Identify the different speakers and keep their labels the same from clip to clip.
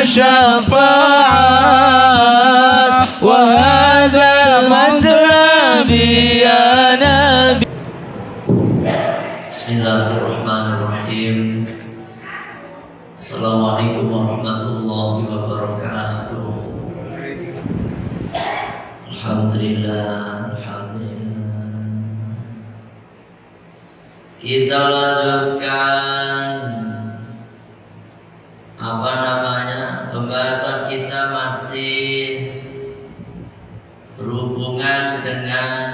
Speaker 1: شفاعة وهذا مطلبي يا نبي.
Speaker 2: Bismillahirrahmanirrahim. Assalamualaikum warahmatullahi wabarakatuh. Alhamdulillah, alhamdulillah. Kita lanjutkan pembahasan kita masih berhubungan dengan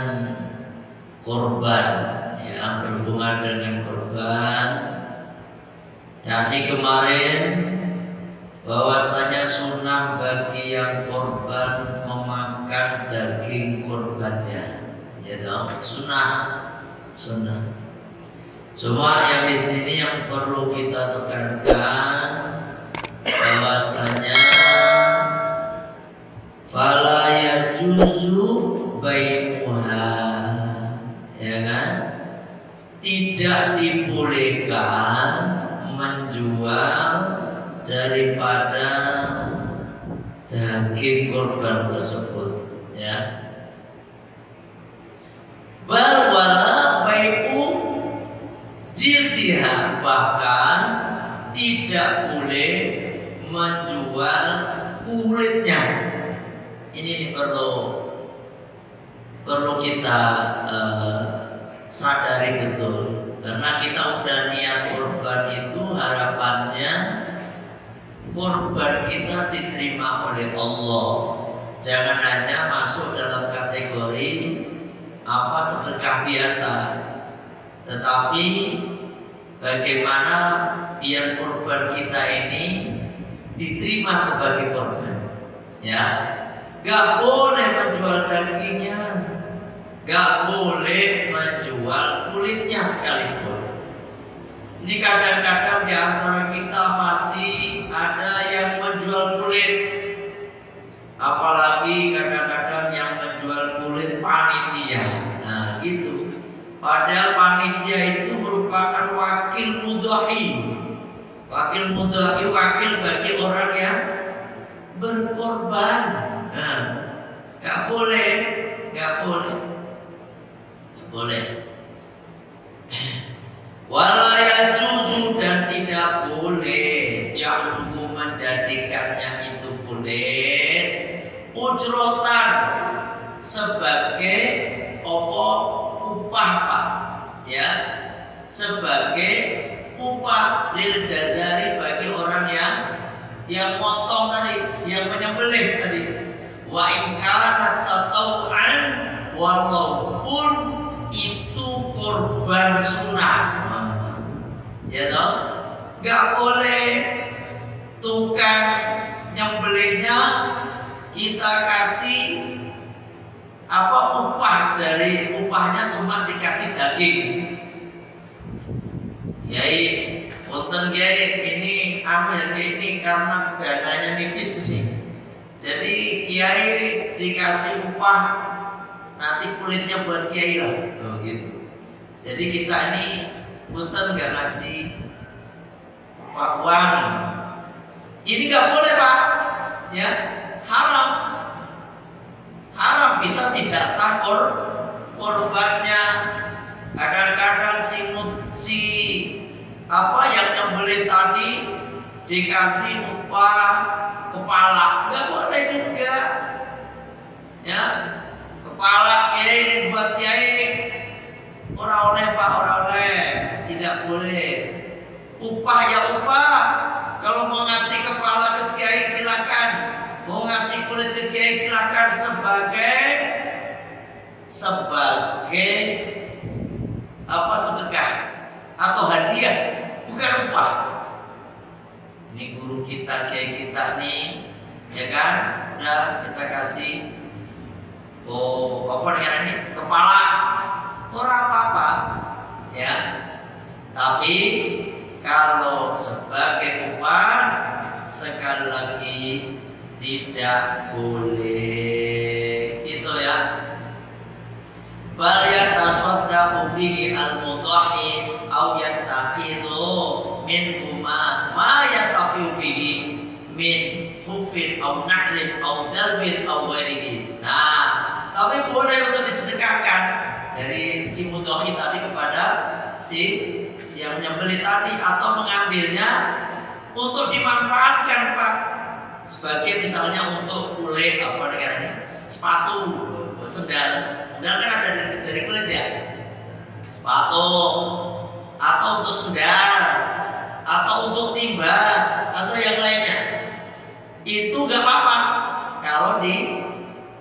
Speaker 2: korban, ya, berhubungan dengan korban. Jadi kemarin bahwasanya sunnah bagi yang korban memakan daging korbannya, ya dong, sunnah. Cuma yang di sini yang perlu kita tekankan bahwasanya fala yajuzu bai'uha, ya kan? Tidak dibolehkan menjual daripada daging korban tersebut, ya. Bal wala bai'u jildiha, bahkan tidak boleh menjual kulitnya. Ini perlu kita sadari betul, karena kita udah niat kurban itu harapannya kurban kita diterima oleh Allah. Jangan hanya masuk dalam kategori sedekah biasa, tetapi bagaimana biar kurban kita ini diterima sebagai korban, ya. Gak boleh menjual dagingnya, gak boleh menjual kulitnya sekalipun. Ini kadang-kadang di antara kita masih ada yang menjual kulit, apalagi kadang-kadang yang menjual kulit panitia. Nah gitu. Padahal panitia itu merupakan wakil mudhahi. Wakil mudhahi, wakil bagi orang yang berkorban. Nah, gak boleh. Wala yajuzu, dan tidak boleh ja'luhu, menjadikannya itu boleh ujrotan sebagai upah, Pak, ya, sebagai upah lil jazari, bagi orang yang motong tadi, yang menyembelih tadi. Wa in kana tatawu'an, walaupun itu korban sunnah, ya toh, gak boleh tukang nyembelihnya kita kasih upah, dari upahnya cuma dikasih daging. Kiai, punten Kiai, ini ini karena dananya nipis sih. Jadi Kiai dikasih upah, nanti kulitnya buat Kiai lah, gitu. Jadi kita ini punten gak ngasih uang. Ini gak boleh, Pak, ya, haram, bisa tidak sah korbannya. Kadang-kadang yang nyembelih tadi dikasih upah kepala, nggak boleh juga, ya. Kepala Kiai buat Kiai, orang oleh Pak, orang oleh, tidak boleh. Upah ya upah. Kalau mau ngasih kepala ke Kiai silakan, mau ngasih kulit ke Kiai silakan, sebagai sedekah atau hadiah, bukan upah. Ini guru kita, Kiai kita nih, ya kan, udah kita kasih kepala, orang apa-apa, ya. Tapi kalau sebagai upah, sekali lagi tidak boleh, itu ya. Bal yatasaddaqu bihi al-mudhahi aw yattakhidhu min ma yatafiu bihi min dzalmin aw ghairihi. Nah, tapi boleh untuk disedekahkan dari si mudhahi tadi kepada si yang menyembelih tadi, atau mengambilnya untuk dimanfaatkan Pak, sebagai misalnya untuk kulit apa negaranya, sepatu, sendal kan ada dari kulit ya, sepatu, atau untuk sendal, atau untuk timba, atau yang lainnya, itu gak apa-apa kalau di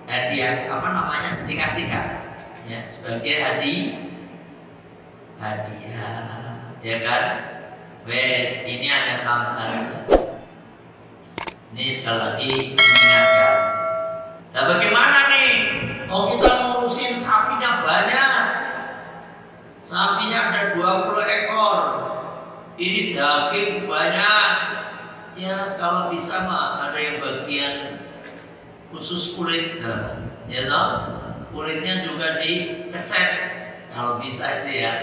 Speaker 2: hadiah apa namanya dikasihkan ya sebagai hadiah. Ya kan? Wes, ini ada tambahan. Ini sekali lagi mengingatkan. Nah, bagaimana nih? Kalau kita ngurusin sapinya banyak, sapinya ada 20 ekor, ini daging banyak. Ya, kalau bisa mah ada yang bagian khusus kulit, ya toh? Kulitnya juga dikeset, kalau bisa itu ya.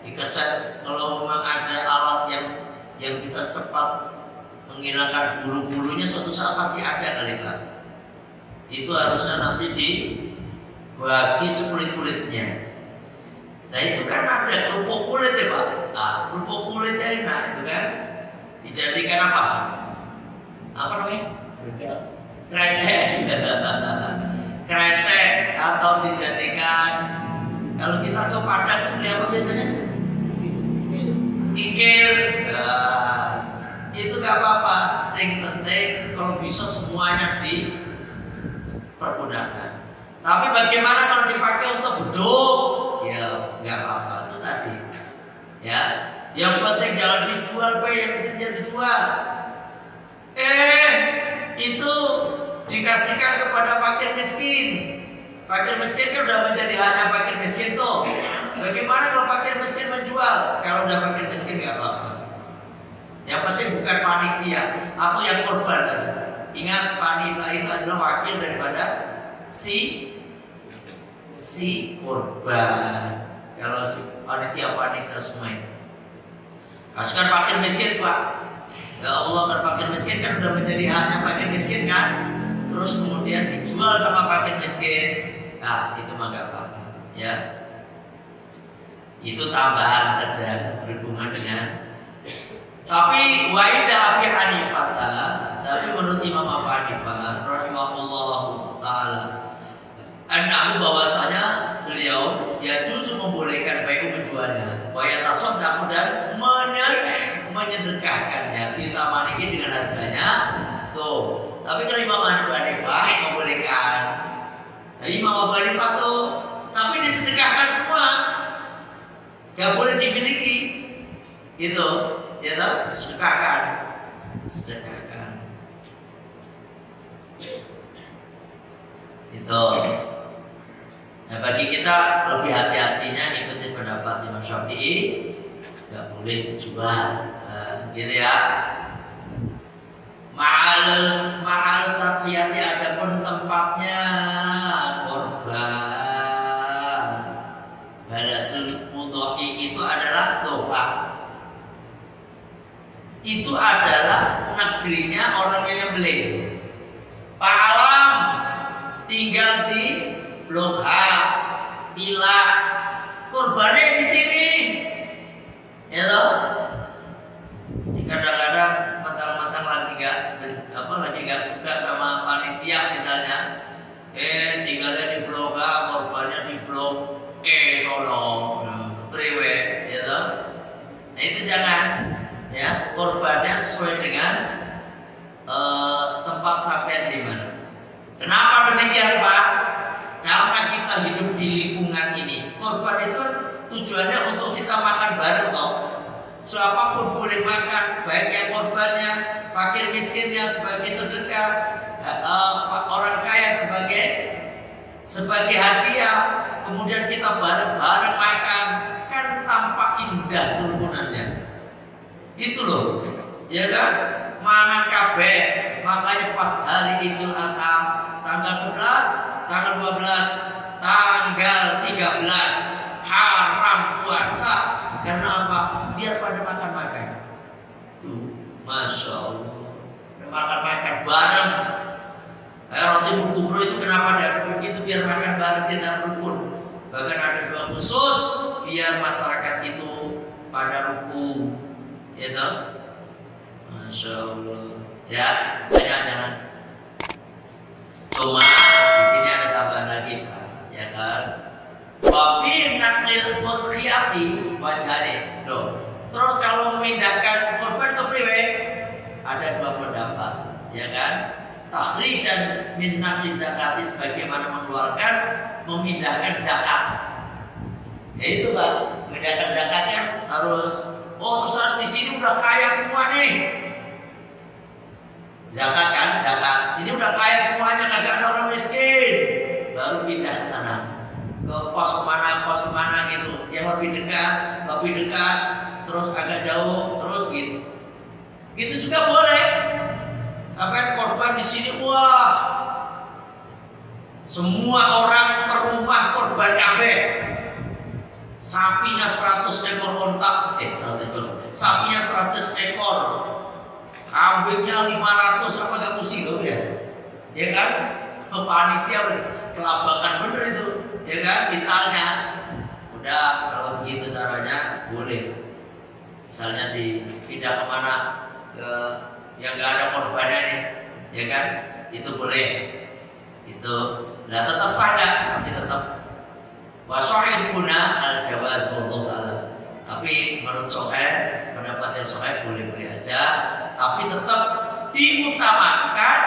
Speaker 2: Dikeset, kalau memang ada alat yang bisa cepat menghilangkan bulu-bulunya, suatu saat pasti ada kali Pak. Itu harusnya nanti dibagi sekulit-kulitnya. Nah itu kan ada kerupuk kulit ya Pak. Nah kerupuk kulitnya enak itu kan dijadikan apa? Apa namanya? Krecek. Krecek atau dijadikan, kalau kita ke Padang beli apa biasanya? Kikil. Nah, itu gak apa-apa. Sing penting kalau bisa semuanya dipergunakan. Tapi bagaimana kalau dipakai untuk beduk? Ya gak apa-apa, itu tadi. Ya, yang penting jangan dijual, Pak. Yang penting jangan dijual. Itu dikasihkan kepada fakir miskin. Fakir miskin kan udah menjadi hanya fakir miskin tuh. Bagaimana kalau fakir miskin menjual? Kalau udah fakir miskin nggak apa-apa. Yang penting bukan panitia atau yang korban. Ingat, panitia itu adalah wakil daripada si korban. Kalau si panitia semua itu. Kasihkan fakir miskin Pak. Ya Allah, kan fakir miskin kan udah menjadi hanya fakir miskin kan. Terus kemudian dijual sama fakir miskin. Nah, itu mah gak apa-apa, ya. Itu tambahan saja berhubungan dengan. Tapi waidah Abi Hanifah, tapi menurut Imam Abu Hanifah rahimahullah taala, annahu bahwasanya beliau ya justru membolehkan baik menjualnya, wa yatasaddaqu dan menyedekahkannya, ditamani dengan harganya. Tuh, tapi kalau Imam Abu Hanifah membolehkan. Nah, Imam Abu Hanifah tuh, tapi disedekahkan semua, gak boleh dimiliki, gitu, ya toh, sedekahkan. Itu. Nah, bagi kita lebih hati-hatinya ikutin pendapat Imam Syafi'i, gak boleh dijual, gitu ya. Ma'al taqiyati, ada pun tempatnya korban. Balatul mudhahi itu adalah doa. Itu adalah negerinya orangnya yang beli. Pak Alam tinggal di Blok H, Pila, korbannya di sini. Ya loh. Kadang-kadang matang-matang lagi nggak suka sama panitia misalnya, tinggalnya di Blok A, korbannya di Blok E Solo, Priwe, ya toh. Nah itu jangan, ya, korbannya sesuai dengan tempat sampean di mana. Kenapa demikian Pak? Karena kita hidup di lingkungan ini. Korban itu kan tujuannya untuk kita makan bareng toh. Siapapun boleh makan, baik yang korbannya, fakir miskinnya sebagai sedekah, orang kaya sebagai hadiah. Kemudian kita bareng-bareng makan, kan tampak indah turunannya. Itu loh, ya kan? Mangan kabeh, makanya pas hari Idul Adha tanggal 11, tanggal 12, tanggal 13 haram puasa. Karena apa? Biar pada makan-makan. Tuh, Masya Allah, makan-makan bareng. Kayak roti kubro itu kenapa ada begitu, biar makan bareng di dalam rukun. Bahkan ada doa khusus biar masyarakat itu pada ruku, gitu. Masya Allah. Ya, jangan. Cuma di sini ada tambahan lagi, Pak, ya kan? Wafi naklil mudkhiyati wajhane. Terus kalau memindahkan korban ke priwe, ada dua pendapat, ya kan? Takhrijan min naqli zakati, sebagaimana mengeluarkan, memindahkan zakat. Ya itu, Pak, memindahkan zakatnya harus terus harus di sini udah kaya semua nih. Zakat kan, zakat. Ini udah kaya semuanya, kagak ada orang miskin. Baru pindah ke sana. Ke pos kemana gitu. Yang lebih dekat, terus agak jauh, terus gitu. Gitu juga boleh. Sampai korban di sini, wah, semua orang per rumah korban kabeh. Sapinya 100 ekor ontak, 100 ekor. Sapinya 100 ekor. Kambingnya 500, apa gak pusing loh ya? Ya kan? Panitia kelabakan bener itu, ya kan? Misalnya, udah kalau begitu caranya boleh. Misalnya dipindah kemana, ke yang gak ada korbannya nih, ya kan? Itu boleh. Itu, nah tetap sadar, tapi tetap wasahih guna al-jawaz wallahu a'lam. Tapi menurut Sahih, pendapat yang Sahih boleh-boleh aja, tapi tetap diutamakan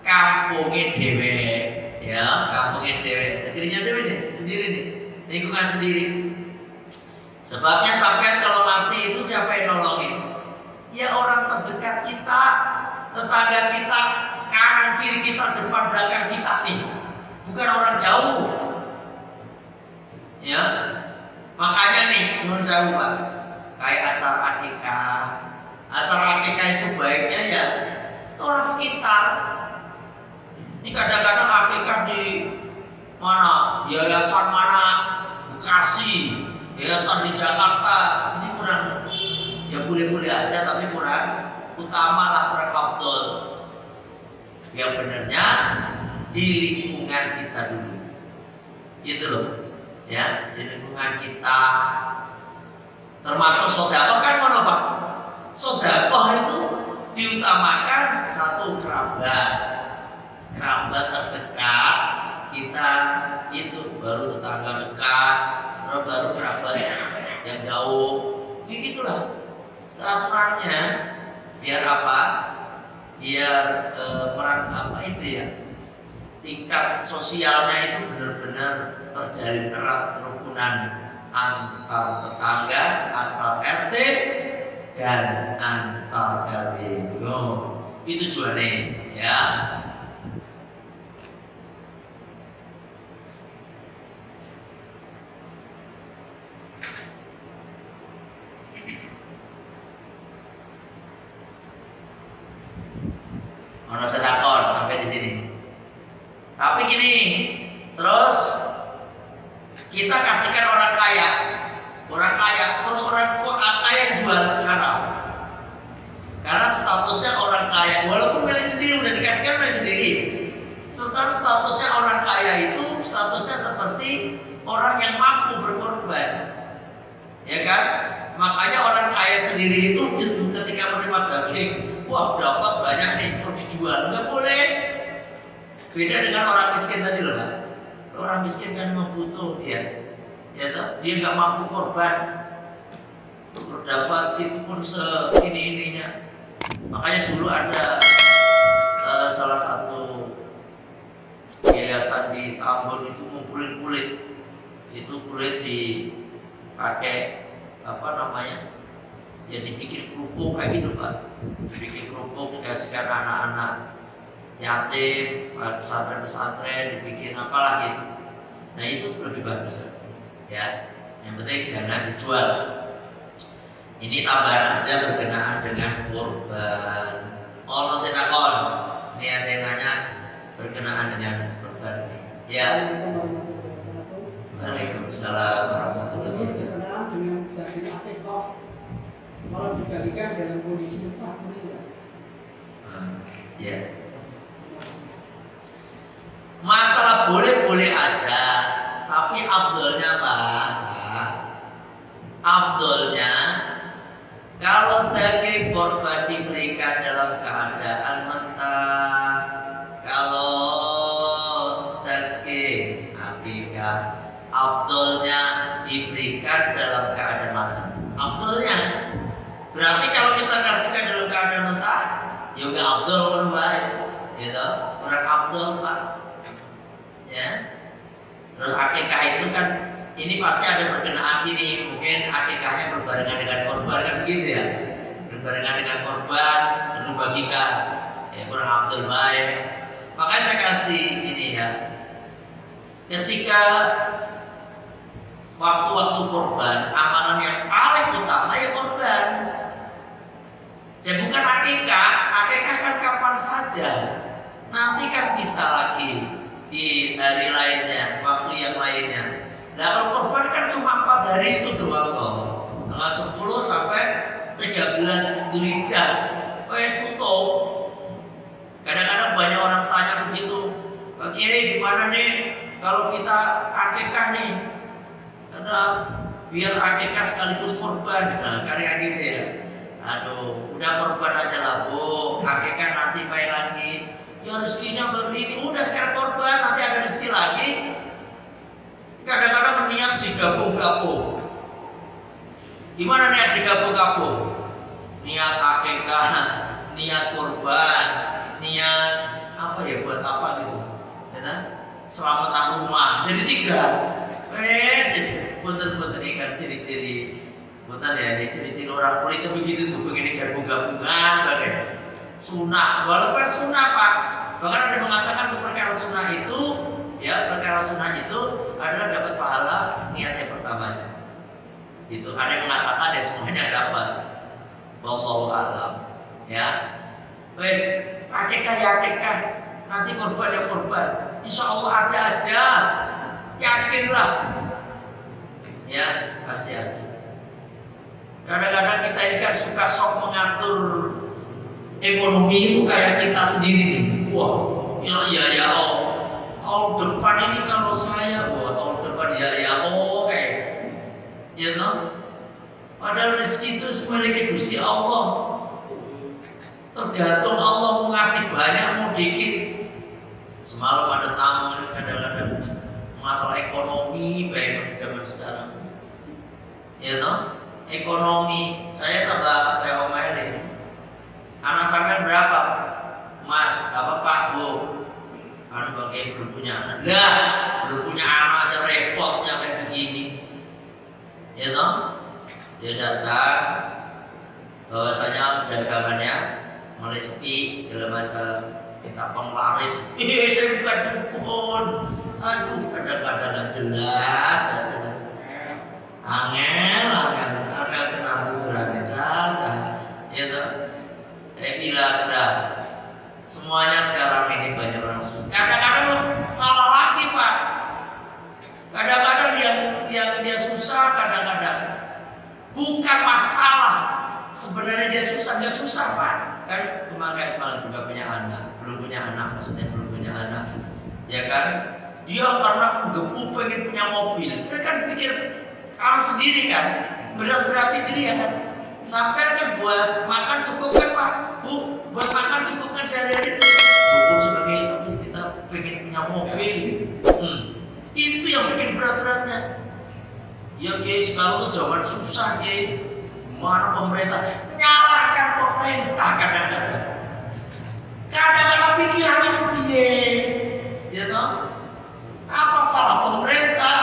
Speaker 2: kampungnya dewe, ya, kampungnya dewe, negerinya dewe nih, sendiri nih, lingkungan sendiri. Sebabnya sampai kalau mati itu siapa yang nolongin? Ya orang terdekat kita, tetangga kita, kanan kiri kita, depan belakang kita nih, bukan orang jauh. Ya, makanya nih, menurut saya, Pak, kayak acara akikah itu baiknya ya orang sekitar. Ini kadang-kadang akikah di mana, yayasan mana, Bekasi, yayasan di Jakarta, ini kurang, ya boleh-boleh aja, tapi kurang utama lah, kurang afdol. Yang benarnya di lingkungan kita dulu, gitu loh. Ya, di lingkungan kita, termasuk sedekah kan mana, Pak? Sedekah itu diutamakan satu kerabat terdekat kita, itu baru tetangga dekat, terus baru kerabat yang jauh. Ini gitulah aturannya, biar apa? Biar tingkat sosialnya itu benar-benar terjalin erat, kerukunan antar tetangga, antar RT, dan antar RW. Itu tujuannya, ya. Ono sedekah sampai di sini. Tapi gini, terus kita kasihkan orang kaya, terus orang kaya jual haram. Karena statusnya orang kaya, walaupun milik sendiri, udah dikasihkan milik sendiri, tetap statusnya orang kaya itu statusnya seperti orang yang mampu berkorban, ya kan? Makanya orang kaya sendiri itu ketika menerima daging, wah dapat banyak nih, terus dijual, nggak boleh. Beda dengan orang miskin tadi loh, Pak. Orang miskin kan membutuh, ya dia nggak mampu korban, terus dapat itu pun segini-ininya. Makanya dulu ada salah satu yayasan di Tambun itu ngumpulin kulit, itu kulit dipakai ya dibikin kerupuk kayak gitu, Pak. Dibikin kerupuk, dikasihkan anak-anak yatim, pesantren, dibikin apalah gitu. Nah itu lebih bagus, ya. Yang penting jangan dijual. Ini tambahan aja berkenaan dengan kurban. Allah sedekah. Ini ada yang nanya berkenaan dengan kurban ini. Ya. Waalaikumsalam warahmatullahi wabarakatuh.
Speaker 3: Dengan daging akikah, kalau dibagikan dalam kondisi mentah boleh nggak?
Speaker 2: Ya. ya afdolnya diberikan dalam keadaan matang. Afdolnya berarti kalau kita kasihkan dalam keadaan mentah, ya nggak afdol kan baik, gitu, kurang afdol pak. Ya, terus akikah itu kan ini pasti ada berkenaan ini, mungkin akikahnya berbarengan dengan korban kan begitu ya, berbarengan dengan korban dan bagikan, ya kurang afdol baik. Makanya saya kasih ini ya, ketika waktu-waktu korban, amalan yang paling utama ya korban. Jadi bukan akikah, akikah kan kapan saja. Nanti kan bisa lagi di hari lainnya, waktu yang lainnya. Nah kalau korban kan cuma 4 hari itu doang kok. Tanggal 10 sampai 13 Dzulhijjah. Wes tutup. Kadang-kadang banyak orang tanya begitu, Pak Kiai gimana nih kalau kita akikah nih? Karena biar akikah sekaligus korban, nah karya gitu ya. Aduh, udah korban aja lah bu, akikah nanti main lagi. Ya rezekinya baru ini, udah sekarang korban, nanti ada rezeki lagi. Kadang-kadang niat digabung-gabung. Gimana niat digabung-gabung? Niat akikah, niat korban, niat apa ya buat apa gitu? Ya, selamatan rumah. Jadi 3. Punten-punten ikan ciri-ciri. Punten ya, ini ciri-ciri orang politik begitu tuh, begini gabung-gabungan, bagai sunnah. Walaupun sunnah pak, bahkan ada mengatakan perkara sunnah itu, ya perkara sunnah itu adalah dapat pahala niatnya pertama. Itu ada yang mengatakan ya semuanya dapat. Wallahu a'lam. Ya, wes akikah ya akikah, nanti korban ya korban. Insya Allah ada aja, yakinlah. Ya pasti ada. Kadang-kadang kita ini kan suka sok mengatur ekonomi itu kayak kita sendiri nih. Wah, ya tahun depan ini kalau saya, tahun depan ya oke. Ya toh? Padahal rezeki itu memiliki Gusti Allah. Tergantung Allah mau ngasih banyak mau dikit. Semalam ada tamu kadang-kadang masalah ekonomi baik zaman sekarang. Ya toh? Ekonomi saya omelin. Anak sampean berapa? Mas, apa Pak Bu? Kan pakai belum punya anak. Lah, belum punya anak aja repotnya kayak begini. Ya toh? Dia datang bahwasanya dagangannya mulai sepi segala macam. Kita penglaris. Saya bukan dukun. Aduh, kadang-kadang nggak jelas. Angel kenal tuturannya saja. Ya toh? Bila semuanya sekarang ini banyak orang susah. Kadang-kadang salah lagi pak. Kadang-kadang yang dia susah, kadang-kadang bukan masalah. Sebenarnya dia susah pak. Kan kemarin semalam juga punya anak, belum punya anak, maksudnya belum punya anak, ya kan? Dia karena gepu pengen punya mobil, dia kan pikir kalau sendiri kan, berat-berati diri ya kan. Sampai kan buat makan cukup kan pak, Bu, buat makan cukup kan sehari-hari. Cukup sebagai kita pengen punya mobil. Itu yang bikin berat-beratnya. Ya guys, kalau tuh zaman susah guys, mana pemerintah nyalahkan pemerintah kadang-kadang. Kadang-kadang pikiran itu piye, ya toh? Apa salah pemerintah?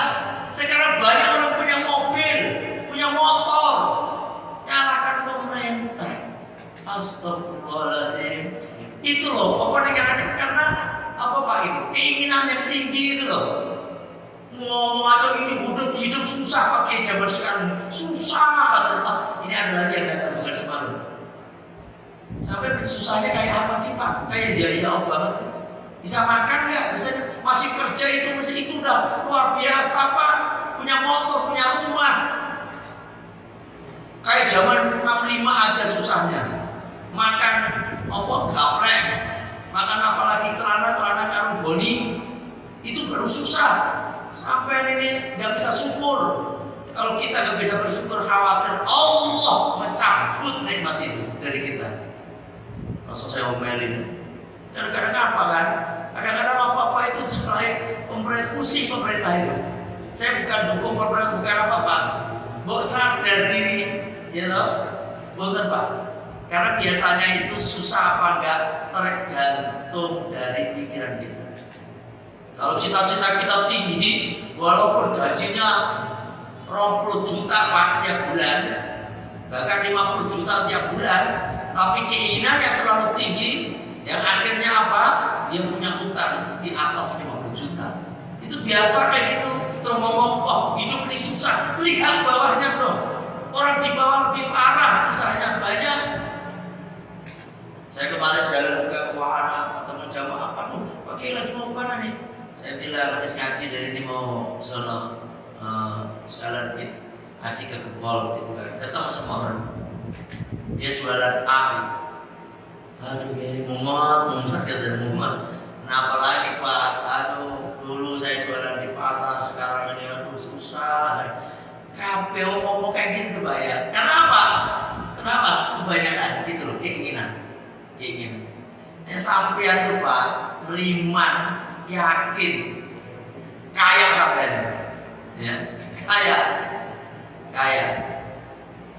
Speaker 2: Sekarang banyak orang punya mobil, punya motor, nyalahkan pemerintah. Astagfirullahaladzim. Itu loh, pokoknya karena apa pak itu? Keinginan yang tinggi itu loh. Ngomong aja ini hidup susah pakai zaman sekarang. Susah kata Pak. Ini ada lagi yang datang bukan semalam. Sampai susahnya kayak apa sih pak? Kayak jauh banget. Bisa makan nggak? Bisa masih kerja itu masih itu udah luar biasa pak. Punya motor, punya rumah. Kayak zaman 65 aja susahnya. Makan apa gaplek, makan apalagi celana karung goni, itu baru susah. Sampai ini nggak bisa syukur. Kalau kita nggak bisa bersyukur, khawatir Allah mencabut nikmat itu dari kita. Masa saya omelin. Kadang-kadang apa kan? Kadang-kadang apa-apa itu selain pemerintah, pusing pemerintah itu. Saya bukan dukung pemerintah, bukan apa-apa. Mbok sadar diri, ya toh? Betul Pak. Karena biasanya itu susah apa enggak tergantung dari pikiran kita. Kalau cita-cita kita tinggi, walaupun gajinya 20 juta Pak tiap bulan, bahkan 50 juta tiap bulan, tapi keinginannya terlalu tinggi, yang akhirnya apa? Dia punya utang di atas 50 juta. Itu biasa kayak gitu. Terus ngomong, oh hidup ini susah. Lihat bawahnya dong. Orang di bawah lebih parah susahnya banyak. Saya kemarin jalan juga ke wahana ketemu jamaah. Aduh, pakai lagi mau kemana nih? Saya bilang habis ngaji dari ini mau sono sekalian ngaji ke Kebol gitu kan. Datang sama orang. Dia jualan api. Aduh ya mumet kata mumet. Kenapa lagi Pak? Aduh dulu saya jualan di pasar, sekarang ini aduh susah. KPO ngomong kayak gitu bayar. Kenapa? Kenapa? Kebanyakan gitu loh keinginan. Sampean tuh Pak, beriman, yakin, kaya sampean, ya, kaya.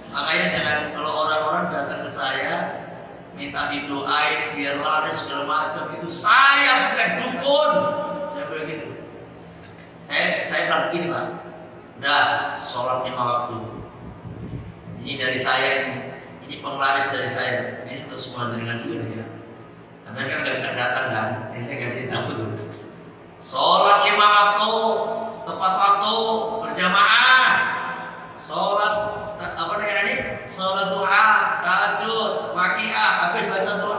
Speaker 2: Makanya jangan kalau orang-orang datang ke saya minta didoain biar laris segala macam itu saya bukan dukun. Saya bilang gitu. Saya bilang begini Pak, udah sholat 5 waktu. Ini dari saya ini penglaris dari saya. Ini untuk semua jaringan juga nih ya. Karena kan nggak datang kan, ini saya kasih tahu dulu. Sholat 5 waktu, tepat waktu, berjamaah. Sholat apa namanya ini? Sholat duha, tahajud, waqiah, habis baca doa,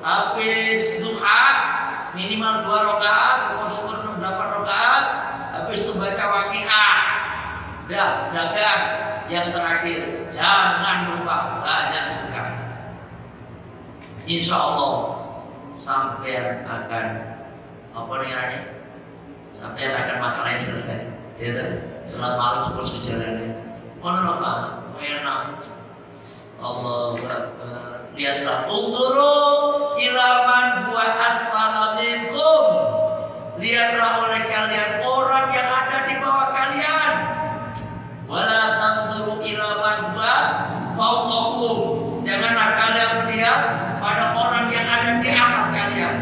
Speaker 2: habis duha minimal 2 rakaat, syukur 8 rakaat, habis itu baca waqiah. Dah, dagang. Yang terakhir, jangan lupa banyak sedekah. Insya Allah sampai akan apa namanya? Sampai akan masalahnya selesai. Ya kan? Salat malam terus jalannya. Mana Pak? Enak. Allah lihatlah unduru ilaman buat asfala minkum. Lihatlah oleh kalian orang yang ada di bawah kalian. Wala tanduru ilaman buat fauqakum. Janganlah kalian melihat pada orang yang ada di atas kalian.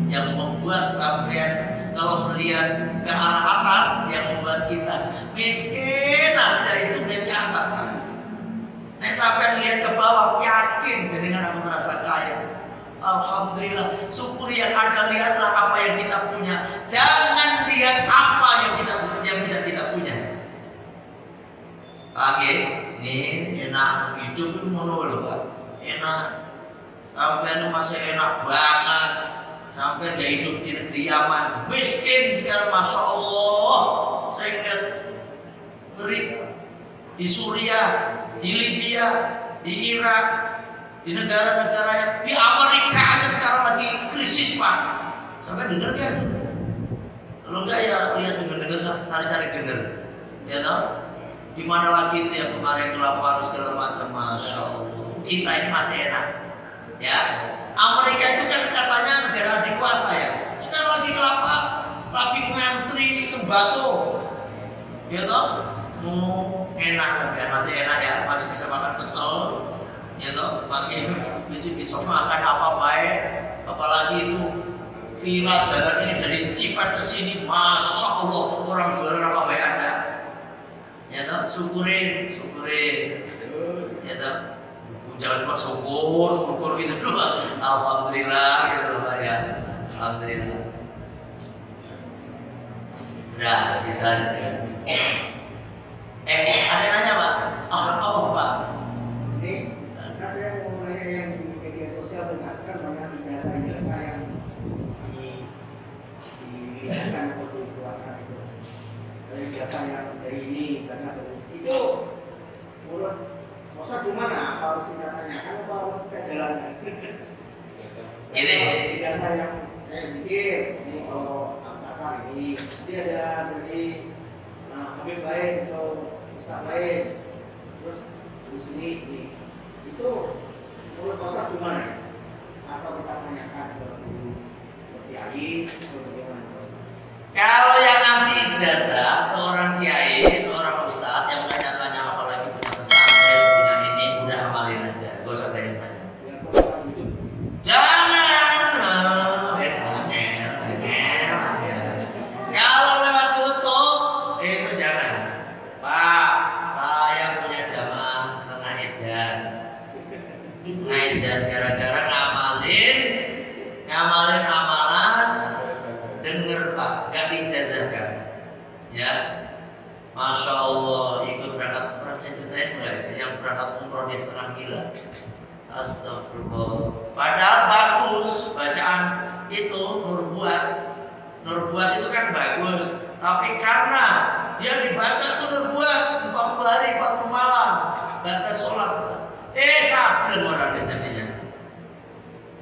Speaker 2: Yang membuat sampean kalau melihat ke arah atas yang membuat kita miskin aja itu lihat ke atas kan. Nah sampai lihat ke bawah yakin dengan aku merasa kaya. Alhamdulillah, syukur yang ada, lihatlah apa yang kita punya. Jangan lihat apa yang tidak kita punya. Oke, nih enak hidup itu mono loh Pak. Enak, sampai masih enak banget. Sampai dia hidup di negeri Yaman, miskin sekarang masya Allah. Saya lihat ngeri di Suriah, di Libya, di Irak, di negara-negara di Amerika aja sekarang lagi krisis Pak. Sampai dengar dia tuh. Kalau enggak ya lihat dengar cari dengar. Ya tahu? Di mana lagi itu yang kemarin kelaparan segala macam, masya Allah. Kita ini masih enak, ya. Amerika itu kan katanya negara dikuasa ya. Kita lagi kelapa, lagi ngantri sembako, ya toh? Enak sampai masih enak ya, masih bisa makan pecel, ya toh? Makin bisa makan apa baik, apalagi itu villa jalan ini dari Cipas ke sini, masya Allah orang jualan apa baik ada, ya toh? Syukurin, ya toh? Jangan cuma syukur gitu doang. Alhamdulillah gitu loh Pak ya. Alhamdulillah. Udah kita aja. Ada nanya Pak? Oh Pak.
Speaker 3: Ini saya mau nanya yang di media sosial kan banyak ijazah yang dilihatkan atau dikeluarkan itu. Dari ijazah yang dari ini, ijazah dari itu menurut masa gimana? Apa harus kita tanyakan atau harus kita jalankan?
Speaker 2: Gini.
Speaker 3: Ijazah yang kayak zikir, ini kalau aksasa ini, nanti ada dari Habib lain atau Ustaz lain, terus di sini ini, itu menurut Ustaz gimana? Atau kita tanyakan ke guru? kiai atau bagaimana?
Speaker 2: Kalau yang ngasih ijazah seorang kiai, seorang ustadz yang tanya-tanya apalagi punya pesantren, punya ini, udah amalin aja, gak usah tanya-tanya.
Speaker 3: Biar pengalaman hidup.
Speaker 2: Jangan, sangat, kalau lewat YouTube itu jangan. Pak, saya punya jamaah setengah edan. Setengah edan gara-gara ngamalin amalan, denger Pak, gak diijazahkan. Ya, Masya Allah, ikut berangkat, pernah saya ceritain nggak itu? Yang berangkat umroh di setengah gila. Astagfirullah. Padahal bagus bacaan itu Nurbuat. Nurbuat itu kan bagus, tapi karena dia dibaca tuh Nurbuat 40 hari 40 malam, batas sholat. Sableng orangnya jadinya.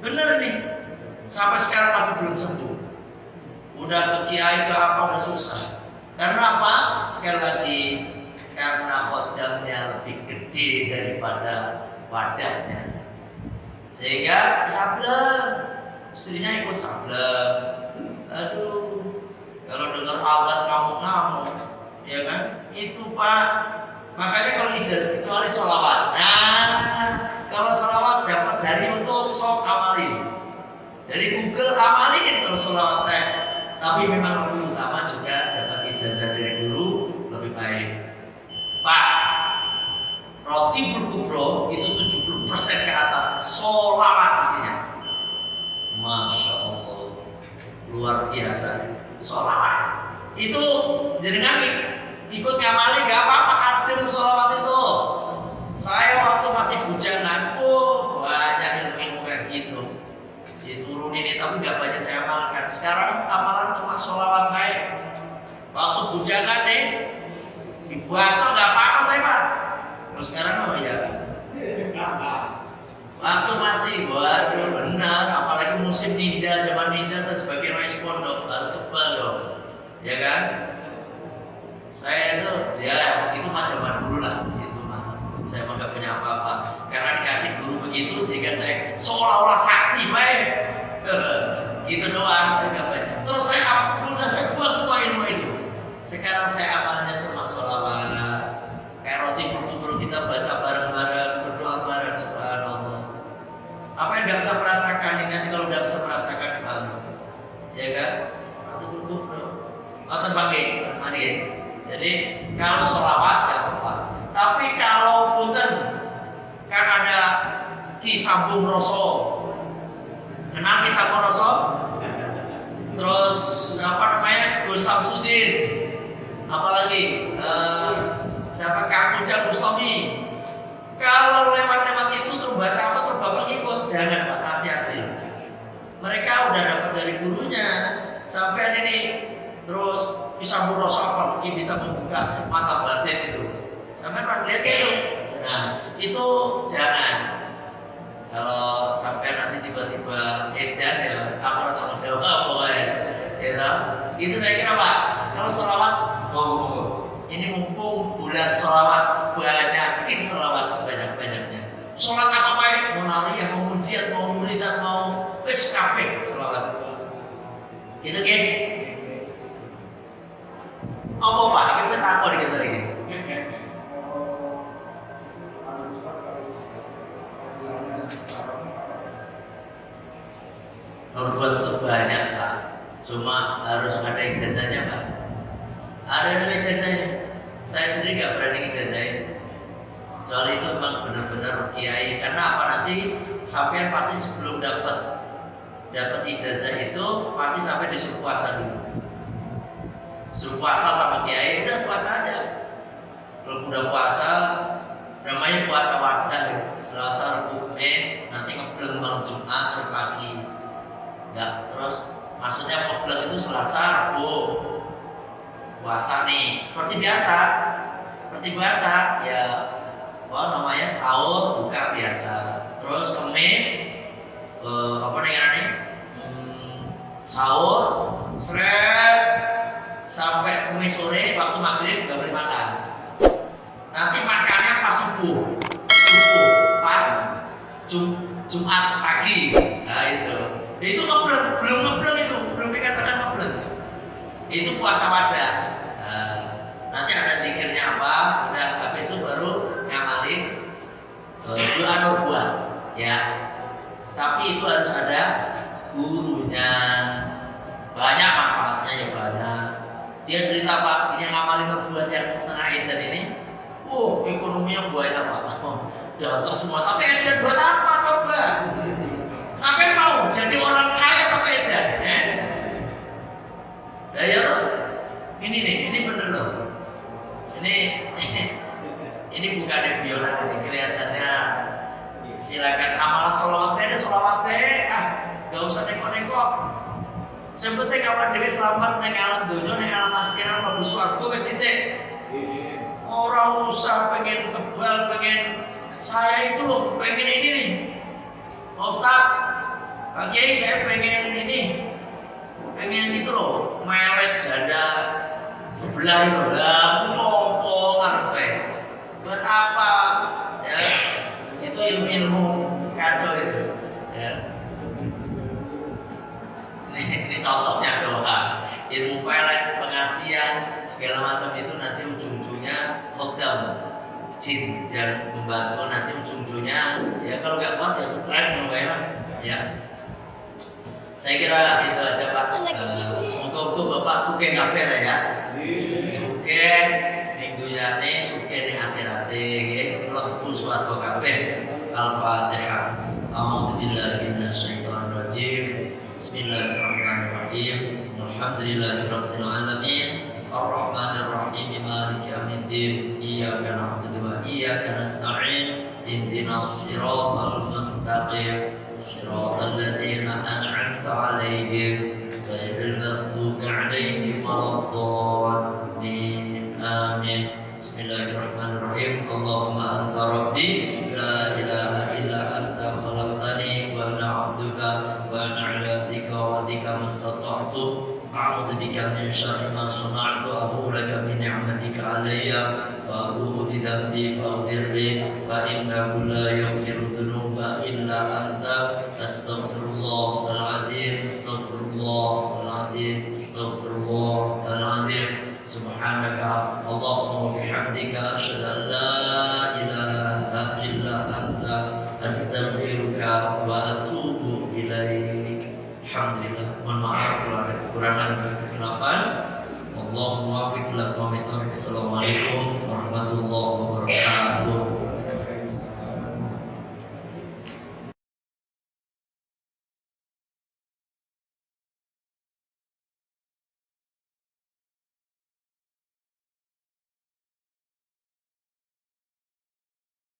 Speaker 2: Bener nih, sampai sekarang masih belum sembuh. Udah ke kiai ke apa udah susah. Karena apa? Sekali lagi, karena khodamnya lebih gede daripada wadahnya. Sehingga sableng, istrinya ikut sableng. Aduh, kalau dengar azan ngamuk-ngamuk, ya kan? Itu Pak. Makanya kalau ijazah kecuali sholawat. Nah, kalau sholawat dapat dari YouTube sok amalin, dari Google amalin kalau sholawat teh. Tapi memang lebih utama juga dapat ijazah dari guru lebih baik. Pak, roti berkubro itu 70% ke atas sholawat isinya. Masya Allah, luar biasa sholawat. Itu jenengan ikut ngamalin gak apa-apa, adem sholawat itu. Saya waktu masih bujangan, banyak ilmu kayak gitu. Si turun ini tapi gak banyak saya amalkan. Sekarang amalan cuma sholawat baik. Waktu bujangan nih dibaca gak apa-apa saya Pak. Terus sekarang apa ya? Waktu masih, waduh benar. Apalagi musim ninja, zaman ninja saya sebagai rois pondok harus tebal dong, ya kan? Saya itu, ya itu mah zaman dulu lah. Itu mah saya mah gak punya apa-apa. Karena dikasih guru begitu sehingga saya seolah-olah sakti baik. Gitu doang, gak banyak. Terus saya udah saya buat semua ilmu itu. Sekarang saya amalnya semua sholawat. Kayak roti buru kita baca bareng-bareng, berdoa bareng, subhanallah. Apa yang gak bisa merasakan ini nanti kalau udah bisa merasakan malu, ya kan? Roti buru, nonton bagi, Mas Mandi. Jadi kalau sholawat gak apa-apa. Tapi kalau punten kan ada Ki Sambung Roso. Kenal Ki Sambung Roso? Terus apa namanya? Gus Samsudin. Apalagi siapa Kang Ujang Bustami. Kalau lewat-lewat itu terus baca apa terus bapak ikut, jangan Pak, hati-hati. Mereka udah dapat dari gurunya. Sampai ini terus bisa merosot, bisa membuka mata batin itu. Sampai pernah lihat itu. Nah, itu jangan. Kalau sampai nanti tiba-tiba edan ya, aku udah tanggung jawab pokoknya. Itu saya kira Pak. Kalau sholawat, ini mumpung bulan sholawat, banyakin sholawat sebanyak-banyaknya. Sholat apa baik, mau nariyah, mau ujian, mau mulidat, mau wis kabeh sholawat. Gitu geng. Apa Pak? Kita takut gitu lagi. Berbuat itu banyak Pak. Cuma harus ada ijazahnya Pak. Ada ijazahnya. Saya sendiri nggak berani ijazahin. Soal itu memang benar-benar kiai. Karena apa nanti sampai pasti sebelum dapat ijazah itu pasti sampai disuruh puasa dulu. Suruh puasa sama kiai, udah puasa aja. Kalau udah puasa, namanya puasa wadah, Selasa, Rabu, Kamis, nanti ngebleng malam Jumat hari pagi. Ya, terus maksudnya ngebleng itu Selasa, Rabu, puasa nih, seperti biasa, ya, namanya sahur, buka biasa. Terus Kamis, apa namanya? Sahur, seret. Sampai Kamis sore waktu maghrib nggak boleh makan. Nanti makannya pas subuh pas Jumat pagi. Nah itu belum ngebleng itu. puasa wadah. Nanti ada zikirnya apa, udah habis itu baru ngamalin doa nubuat ya. Tapi itu harus ada gurunya. Banyak manfaatnya ya banyak. Dia cerita Pak, ini ngamalin nubuat yang setengah edan ini, ekonominya banyak Pak. Datang semua, tapi edan buat apa coba? Sampai mau jadi orang kaya tapi edan. Nah ya loh, ini bener loh. Ini bukan biola, ini kelihatannya. Silakan amalan sholawat deh, gak usah nengok-nengok. Yang penting awak dhewe selamat nang alam dunya, nang alam akhirat mlebu swarga wis titik. Ora usah pengen kebal, pengen saya itu loh, pengen ini nih. Ustaz, Pak Kiai saya pengen ini. Pengen itu loh, melet janda sebelah itu lah, ngopo ngarepe. Buat apa? Ya, itu ilmu kacau itu. Ya. Ini contohnya doa, ilmu pelet, pengasihan, segala macam itu nanti ujung-ujungnya khodam, jin yang membantu nanti ujung-ujungnya ya kalau nggak kuat ya stres membayar ya. Saya kira itu aja Pak. Semoga Bapak suke kabeh ya. Suke ning dunyane, suke ning akhirate nggih. Mlebu swarga kabeh. Al-Fatihah. A'udzu billahi minasyaitonir rajim. Bismillahirrahmanirrahim. Alhamdulillahirabbil alamin. Ar-Rahmanir Rahim. Maliki yaumiddin. Iyyaka na'budu wa iyyaka nasta'in. Ihdinas shiratal mustaqim. Shiratal ladzina an'amta 'alaihim ghairil maghdubi 'alaihim waladdallin. Amin. Bismillahirrahmanirrahim. Allahumma anta rabbi la ilaha illa anta khalaqtani wa ana 'abduka wa ana 'ala dzika wa dzika mastata'tu. A'udzu bika min syarri ma sana'tu. Abu'u laka bi ni'matika 'alayya wa abu'u bi dhanbi faghfir li fa innahu la yaghfiru dhunuba illa anta. Astaghfirullahaladzim, astaghfirullahaladzim, astaghfirullahaladzim. Subhanaka Allahumma wa bihamdika asyhadu an la ilaha illa anta astaghfiruka wa atubu ilaik. Alhamdulillah. Mohon maaf kalau ada kekurangan dan kekhilafan. Allahumma muwaffiq ila aqwamit thoriq. Assalamualaikum warahmatullahi wabarakatuh.